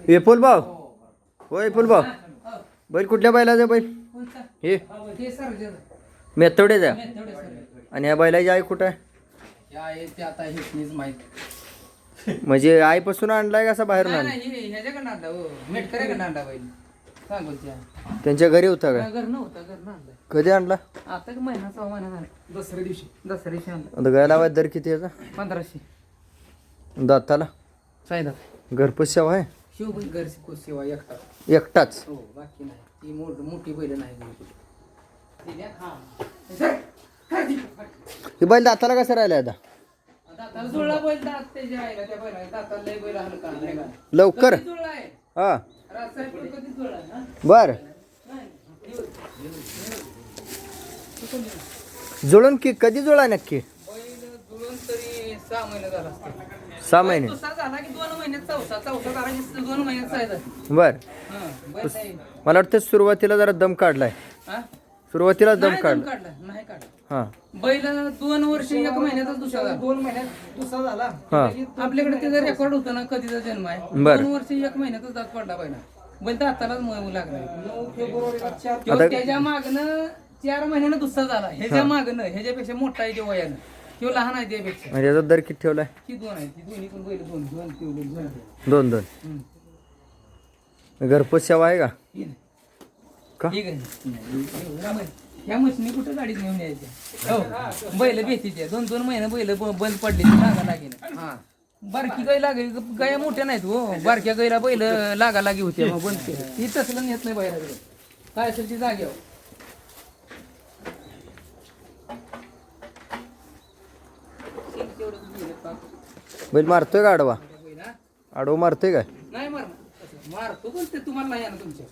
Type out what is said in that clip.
विपुल भाऊ होय विपुल भाऊ बैल कुठल्या बैलाचा बैल हे मेथवडेचा आणि या बैलाची आई कुठं आहे म्हणजे आईपासून आणलाय का असा बाहेरून आणला त्यांच्या घरी होता का कधी आणला आता महिना 6 महिना झाला दसऱ्या दिवशी आता गायला वाय दर किती याचा 1500 दाताला सायदा घरपोच सेवा आहे शिव घर सेवा एकटा एकटाच हो बाकी नाही ती मोठी बैल नाही ही बैल दाताला कसं राहिलाय आता दाताला जुळला बैल दात त्याच्या आईला त्या बैला दाताला लय बैल हलका नाही का लवकर जुळला आहे हा रासायनिक कधी जुळला ना बर जुळून की कधी जुळा नक्की बैल जुळून तरी 6 महिने झाला असतो 6 महिने दुसरा झाला की 2 महिन्यात चौसा झाला की 2 महिन्यात सायदा बर बैल नाही मला वाटतं सुरुवातीला जरा दम काढलाय हा सुरुवातीला दम नाही काढला काढला नाही काढला हा बैल 2 वर्ष 1 महिन्यातच दुसरा झाला 2 महिन्यात दुसरा झाला हा आपल्याकडे त्याचा रेकॉर्ड होतं ना कधीचा जन्म आहे बर. 2 वर्ष 1 महिन्यातच दात पडला बैल बैल दातालाच मळ लागला 9 फेब्रुवारीला आता त्याच्या मागणं 4 महिन्यानं दुसरा झाला ह्याच्या मागणं ह्याच्यापेक्षा मोठा आहे ते वयानं किंवा लहान आहे त्यापेक्षा म्हणजे याचा दर किती ठेवलाय ही 2 आहे ती दोन्ही पण बैल 2 ठेवले 2 घरपोच सेवा आहे का का ठीक आहे ह्या मशीनी कुठं गाडीत नेऊन यायच्या हो बैल भीतीचे 2 महिने बैल बंद पडले लागा लागेल हा बारकी गाय लागेल गाया मोठ्या नाहीत हो बारक्या गायला बैल लागा लागी होते मग बंद केलं ही तसलं नेत नाही बाहेर काय असेल ती जागेवर बैल मारतोय का आडवा आडवा मारतोय काय नाही मारतो पण ते तुम्हाला नाही आहे ना तुमच्या